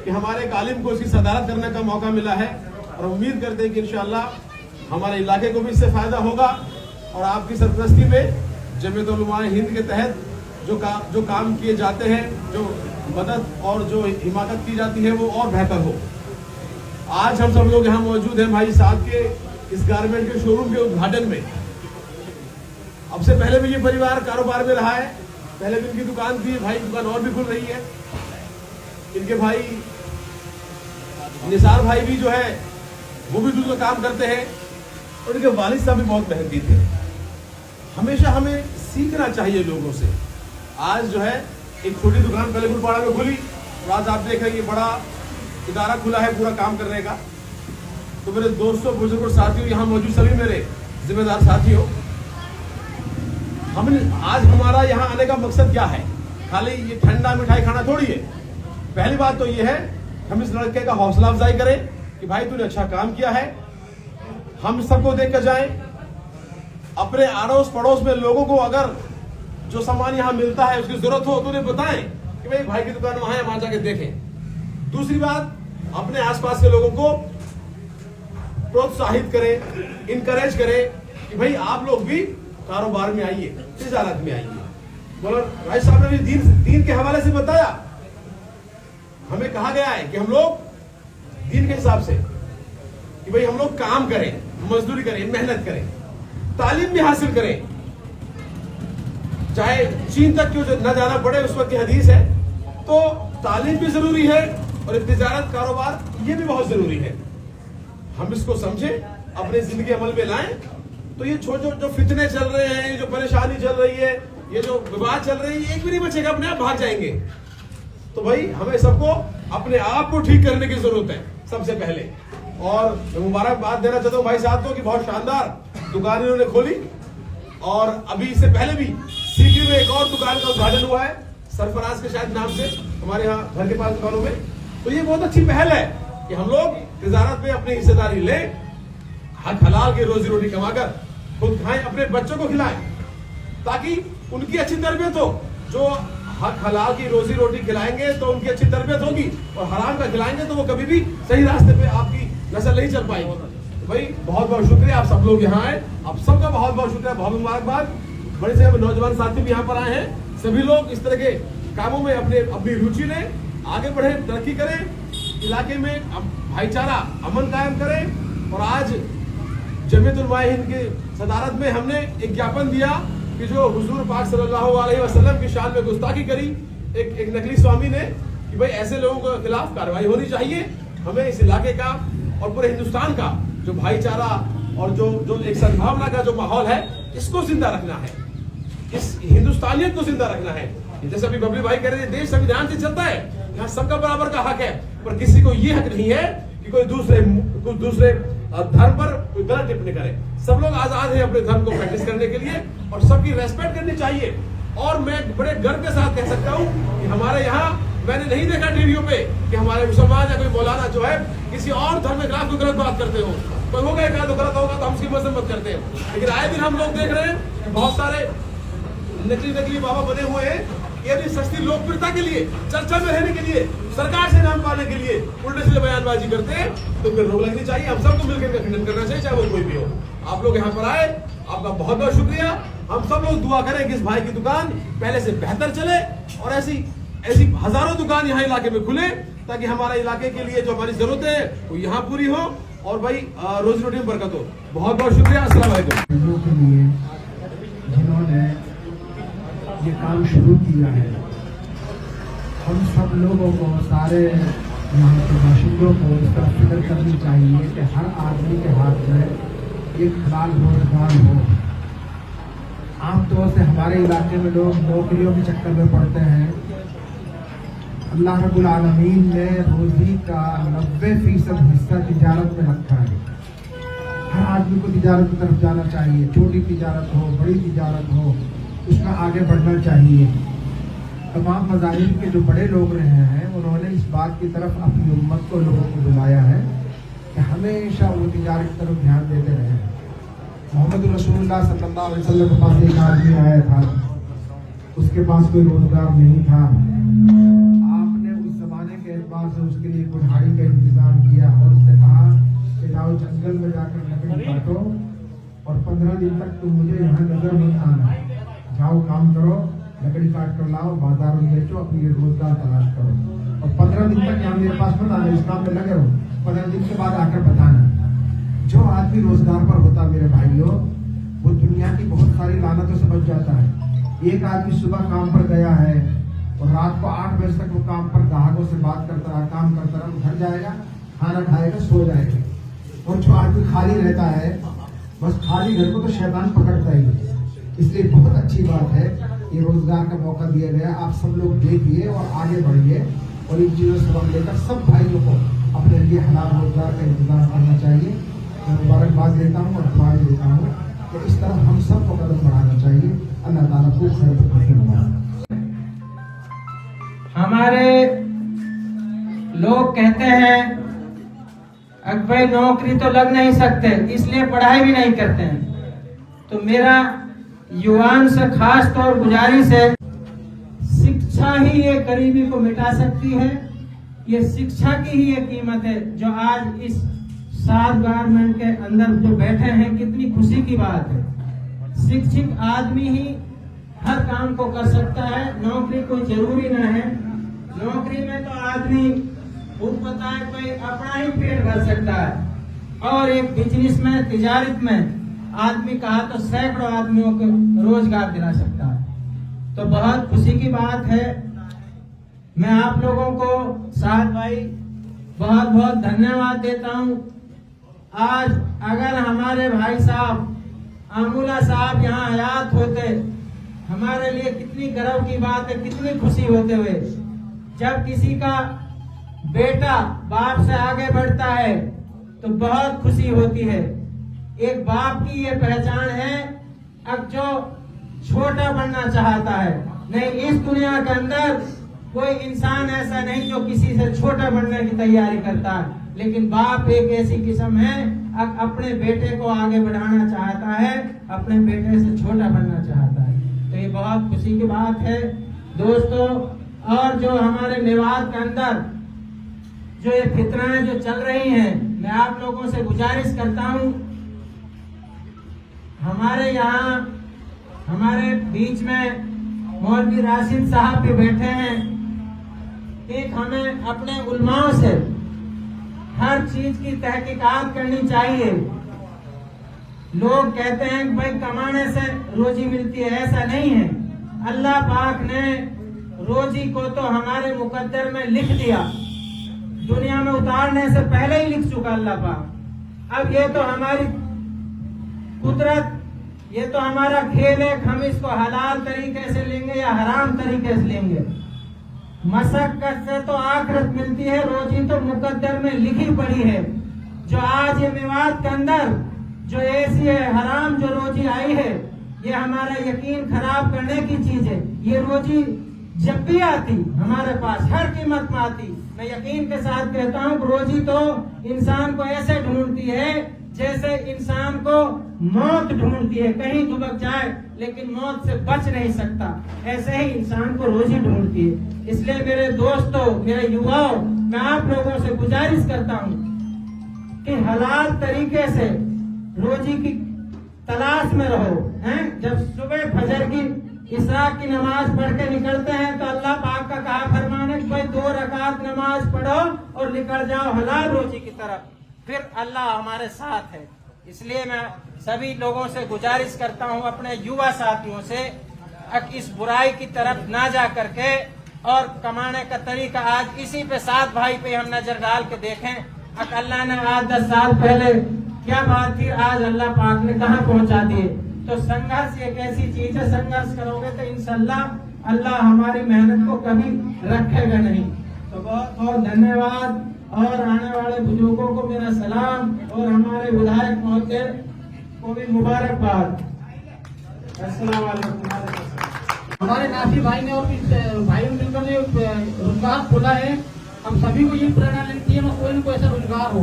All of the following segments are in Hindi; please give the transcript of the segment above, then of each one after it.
कि हमारे एक आलिम को इसकी सदारत करने का मौका मिला है और उम्मीद करते हैं कि इंशाअल्लाह हमारे इलाके को भी इससे फायदा होगा और आपकी सरपरस्ती में जमीयत उलमाए हिंद के तहत जो काम किए जाते हैं, जो मदद और जो हिमाकत की जाती है वो और बेहतर हो। आज हम सब लोग यहाँ मौजूद हैं भाई साहब के इस गारमेंट के शोरूम के उद्घाटन में। अब से पहले भी ये परिवार कारोबार में रहा है, पहले भी इनकी दुकान थी, भाई दुकान और भी खुल रही है। इनके भाई निसार भाई भी जो है वो भी दूध का काम करते हैं और इनके वालिद साहब भी बहुत मेहनती थे। हमेशा हमें सीखना चाहिए लोगों से। आज जो है एक छोटी दुकान पहले गुलपाड़ा में खुली और आज आप देख रहे हैं ये बड़ा इदारा खुला है पूरा काम करने का। तो मेरे दोस्तों, बुजुर्गों, साथियों, यहाँ मौजूद सभी मेरे जिम्मेदार साथियों, हमने आज हमारा यहाँ आने का मकसद क्या है? खाली ये ठंडा मिठाई खाना थोड़ी है। पहली बात तो ये है हम इस लड़के का हौसला अफजाई करें कि भाई तूने अच्छा काम किया है। हम सबको देख कर जाएं, अपने अड़ोस पड़ोस में लोगों को अगर जो सामान यहाँ मिलता है उसकी जरूरत हो तो उन्हें बताएं कि भाई की दुकान वहां है, वहां जाके देखें। दूसरी बात, अपने आसपास के लोगों को प्रोत्साहित करें, इनकरेज करें कि भाई आप लोग भी कारोबार में आइए, तिजारत में आइए। बोला भाई साहब ने भी दीन के हवाले से बताया। हमें कहा गया है कि हम लोग दीन के हिसाब से कि भाई हम लोग काम करें, मजदूरी करें, मेहनत करें, तालीम भी हासिल करें, चाहे चीन तक क्यों न जाना पड़े, उस वक्त की हदीस है। तो तालीम भी जरूरी है और तिजारत कारोबार ये भी बहुत जरूरी है। हम इसको समझें, अपने जिंदगी अमल में लाएं। तो ये छोटे जो फितने चल रहे हैं, ये जो परेशानी चल रही है, ये जो विवाद चल रही है, एक भी नहीं बचेगा, अपने आप भाग जाएंगे। तो भाई हमें सबको अपने आप को ठीक करने की जरूरत है सबसे पहले। और मुबारकबाद देना चाहता हूँ भाई साहब को कि बहुत शानदार दुकान इन्होंने खोली और अभी इससे पहले भी सीकरी में एक और दुकान का उद्घाटन हुआ है, सरफराज के शायद नाम से, हमारे यहाँ घर के पास दुकानों में। तो ये बहुत अच्छी पहल है कि हम लोग तिजारत में अपनी हिस्सेदारी लें, हक हलाल की रोजी रोटी कमाकर खुद खाएं, अपने बच्चों को खिलाएं ताकि उनकी अच्छी तरबियत हो। जो हक हलाल की रोजी रोटी खिलाएंगे तो उनकी अच्छी तरबियत होगी और हराम का खिलाएंगे तो वो कभी भी सही रास्ते पे आपकी नस्ल नहीं चल पाएगी। तो भाई बहुत बहुत शुक्रिया, आप सब लोग यहाँ आए, आप सबका बहुत बहुत शुक्रिया, बहुत मुबारकबाद। बड़े से नौजवान साथी भी यहाँ पर आए हैं। सभी लोग इस तरह के कामों में अपनी रुचि लें, आगे बढ़े, तरक्की करें, इलाके में भाईचारा अमन कायम करें। और आज जमीयत उलमाए हिंद की सदारत में हमने एक ज्ञापन दिया कि जो हुजूर पाक सल्लल्लाहु अलैहि वसल्लम की शान में गुस्ताखी करी एक नकली स्वामी ने, कि भाई ऐसे लोगों के खिलाफ कार्रवाई होनी चाहिए। हमें इस इलाके का और पूरे हिंदुस्तान का जो भाईचारा और जो एक सद्भावना का जो माहौल है, इसको जिंदा रखना है, इस हिंदुस्तानियत को जिंदा रखना है। जैसे अभी बबली भाई कह रहे थे, देश संविधान से चलता है, यहाँ सबका बराबर का हक है, पर किसी को ये हक नहीं है कि कोई दूसरे धर्म पर कोई गलत टिप्पणी करे। सब लोग आजाद हैं अपने धर्म को प्रैक्टिस करने के लिए और सबकी रेस्पेक्ट करनी चाहिए। और मैं बड़े गर्व के साथ कह सकता हूँ कि हमारे यहाँ मैंने नहीं देखा टीवीओ पे कि हमारे मुसलमान या कोई मौलाना जो है किसी और धर्म के खिलाफ गलत बात करते हो। कोई होगा एक आध गलत होगा तो हम उसकी मजम्मत करते हैं, लेकिन आए दिन हम लोग देख रहे हैं कि बहुत सारे नकली बाबा बने हुए हैं, ये भी सस्ती लोकप्रियता के लिए, चर्चा में रहने के लिए, सरकार से नाम पाने के लिए उल्टे सीधे बयानबाजी करते हैं। तो फिर रोक लगनी चाहिए, हम सबको मिलकर खंडन करना चाहिए, चाहे वो कोई भी हो। आप लोग यहाँ पर आए, आपका बहुत बहुत शुक्रिया। हम सब लोग दुआ करें कि इस भाई की दुकान पहले से बेहतर चले और ऐसी हजारों दुकान यहाँ इलाके में खुले ताकि हमारे इलाके के लिए जो हमारी जरूरत है वो यहाँ पूरी हो और भाई रोजी रोटी में बरकत हो। बहुत बहुत शुक्रिया। अस्सलाम वालेकुम। जिन्होंने ये काम शुरू किया है, हम सब लोगों को, सारे यहाँ के बाशिंदों को इसका फिक्र करनी चाहिए कि हर आदमी के हाथ में एक हलाल रोजगार हो। आमतौर से हमारे इलाके में लोग नौकरियों के चक्कर में पड़ते हैं। अल्लाह रब्बुल आलमीन ने रोजी का 90% हिस्सा तिजारत में रखा है। हर आदमी को तिजारत की तरफ जाना चाहिए, छोटी तिजारत हो, बड़ी तिजारत हो, उसमें आगे बढ़ना चाहिए। तमाम मज़ाहिब के जो बड़े लोग रहे हैं उन्होंने इस बात की तरफ अपनी उम्मत को, लोगों को बुलाया है कि हमेशा वो तिजारत की तरफ ध्यान देते रहे। मोहम्मद रसूलुल्लाह सल्लल्लाहु अलैहि वसल्लम के पास एक आदमी आया था, उसके पास कोई रोजगार नहीं था। आपने उस जमाने के एतबार से उसके लिए कुल्हाड़ी का इंतजाम किया और उसने कहा कि जाओ जंगल में जाकर लकड़ी काटो और 15 दिन तक तुम मुझे यहाँ नजर मत आना, जाओ काम करो, लकड़ी काट कर लाओ, बाजार में बेचो, अपने लिए रोजगार तलाश करो और 15 दिन तक यहाँ मेरे पास मत आना, इस काम में लगे रहो, 15 दिन के बाद आकर बताना। जो आदमी रोजगार पर होता मेरे भाइयों, वो दुनिया की बहुत सारी लानतों से बच जाता है। एक आदमी सुबह काम पर गया है और रात को 8 बजे तक वो काम पर ग्राहकों से बात करता रहा, काम करता रहा, घर जाएगा, खाना खाएगा, सो जाएगा। और जो आदमी खाली रहता है, बस खाली घर को तो शैतान पकड़ता ही। इसलिए बहुत अच्छी बात है, ये रोजगार का मौका दिया गया। आप सब लोग देखिए और आगे बढ़िए और इन चीजों से सबक लेकर सब भाइयों को अपने लिए हलाल रोजगार का इंतजाम करना चाहिए। मैं मुबारकबाद देता हूँ और दुआएं देता हूँ कि इस तरह हम सबको कदम बढ़ाना चाहिए। अल्लाह ताला खूब खैर। हमारे लोग कहते हैं भाई नौकरी तो लग नहीं सकते, इसलिए पढ़ाई भी नहीं करते हैं। तो मेरा युवान से खास तौर गुजारिश है, शिक्षा ही ये गरीबी को मिटा सकती है। ये शिक्षा की ही ये कीमत है। जो आज इस 7 गारमेंट के अंदर जो बैठे हैं, कितनी खुशी की बात है। शिक्षित आदमी ही हर काम को कर सकता है, नौकरी कोई जरूरी ना है। नौकरी में तो आदमी पता है कोई अपना ही पेट भर सकता है और एक बिजनेस में, तिजारत में आदमी कहा तो सैकड़ों आदमियों को रोजगार दिला सकता है। तो बहुत खुशी की बात है। मैं आप लोगों को साथ भाई बहुत बहुत धन्यवाद देता हूं। आज अगर हमारे भाई साहब अमूला साहब यहाँ हयात होते, हमारे लिए कितनी गर्व की बात है, कितनी खुशी होते हुए। जब किसी का बेटा बाप से आगे बढ़ता है तो बहुत खुशी होती है। एक बाप की ये पहचान है। अब जो छोटा बनना चाहता है, नहीं, इस दुनिया के अंदर कोई इंसान ऐसा नहीं जो किसी से छोटा बनने की तैयारी करता है, लेकिन बाप एक ऐसी किस्म है, अब अपने बेटे को आगे बढ़ाना चाहता है, अपने बेटे से छोटा बनना चाहता है। तो ये बहुत खुशी की बात है दोस्तों। और जो हमारे मेवात के अंदर जो ये फितराएं जो चल रही हैं, मैं आप लोगों से गुजारिश करता हूं, हमारे यहाँ हमारे बीच में मौलवी राशिद साहब भी बैठे हैं। एक हमें अपने उलमाओं से हर चीज की तहकीकात करनी चाहिए। लोग कहते हैं कि भाई कमाने से रोजी मिलती है, ऐसा नहीं है। अल्लाह पाक ने रोजी को तो हमारे मुकद्दर में लिख दिया, दुनिया में उतारने से पहले ही लिख चुका अल्लाह पाक। अब ये तो हमारी कुदरत, ये तो हमारा खेल है, हम इसको हलाल तरीके से लेंगे या हराम तरीके से लेंगे। मशक्कत से तो आखिरत मिलती है, रोजी तो मुकद्दर में लिखी पड़ी है। जो आज ये मेवात के अंदर जो ऐसी है हराम जो रोजी आई है, ये हमारा यकीन खराब करने की चीज है। ये रोजी जब भी आती हमारे पास हर कीमत में आती। मैं यकीन के साथ कहता हूँ, रोजी तो इंसान को ऐसे ढूंढती है जैसे इंसान को मौत ढूंढती है, कहीं दुबक जाए लेकिन मौत से बच नहीं सकता, ऐसे ही इंसान को रोजी ढूंढती है। इसलिए मेरे दोस्तों, मेरे युवाओं, मैं आप लोगों से गुजारिश करता हूँ कि हलाल तरीके से रोजी की तलाश में रहो। हैं, जब सुबह फजर की इशराक की नमाज पढ़ के निकलते हैं तो अल्लाह पाक का कहा फरमान है कि भाई 2 रकात नमाज पढ़ो और निकल जाओ हलाल रोजी की तरफ, फिर अल्लाह हमारे साथ है। इसलिए मैं सभी लोगों से गुजारिश करता हूं, अपने युवा साथियों से, इस बुराई की तरफ ना जा करके और कमाने का तरीका आज इसी पे 7 भाई पे हम नजर डाल के देखें। अल्लाह ने आज 10 साल पहले क्या बात थी, आज अल्लाह पाक ने कहाँ पहुंचा दिए। तो संघर्ष एक ऐसी चीज है, संघर्ष करोगे तो इंशाअल्लाह अल्लाह हमारी मेहनत को कभी रखेगा नहीं। तो बहुत बहुत धन्यवाद और आने वाले बुजुर्गों को मेरा सलाम और हमारे विधायक महोदय को भी मुबारकबाद। अस्सलाम वालेकुम। हमारे नासिर भाई ने और भाई मिलकर ने रोजगार खोला है। हम सभी को ये प्रेरणा लेनी चाहिए कोई न कोई ऐसा रोजगार हो।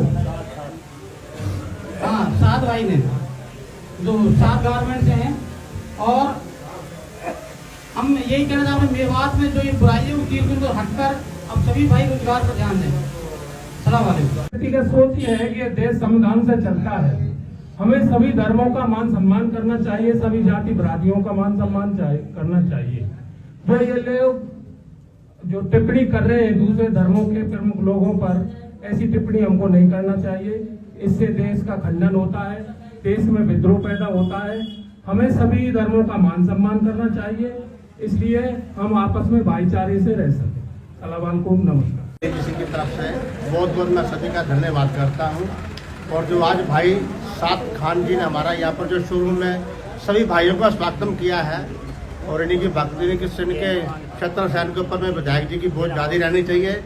हाँ, 7 भाई ने जो 7 गारमेंट से हैं और हम यही कहना चाहते हैं मेवात में जो ये बुराइयों की चीज को हटकर अब सभी भाई रोजगार पर ध्यान दें। सलाम वालेकुम। व्यक्तिगत सोच ये है कि ये देश संविधान से चलता है। हमें सभी धर्मों का मान सम्मान करना चाहिए, सभी जाति बरातियों का मान सम्मान करना चाहिए। जो ये लोग जो टिप्पणी कर रहे हैं दूसरे धर्मों के प्रमुख लोगों पर, ऐसी टिप्पणी हमको नहीं करना चाहिए। इससे देश का खंडन होता है, देश में विद्रोह पैदा होता है। हमें सभी धर्मों का मान सम्मान करना चाहिए, इसलिए हम आपस में भाईचारे से रह सकें। सलाम अलैकुम, नमस्कार। किसी की तरफ से बहुत बहुत मैं सभी का धन्यवाद करता हूं। और जो आज भाई साद खान जी ने हमारा यहाँ पर जो शोरूम में सभी भाइयों का स्वागत किया है, और इन्हीं की भक्ति के क्षेत्र शहर के ऊपर में विधायक जी की बहुत ज़्यादा रहनी चाहिए।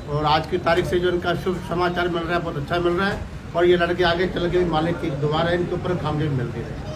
और आज की तारीख से जो इनका शुभ समाचार मिल रहा है बहुत अच्छा मिल रहा है, और ये लड़के आगे चल के मालिक की दुआ है इनके ऊपर कामयाबी मिलती है।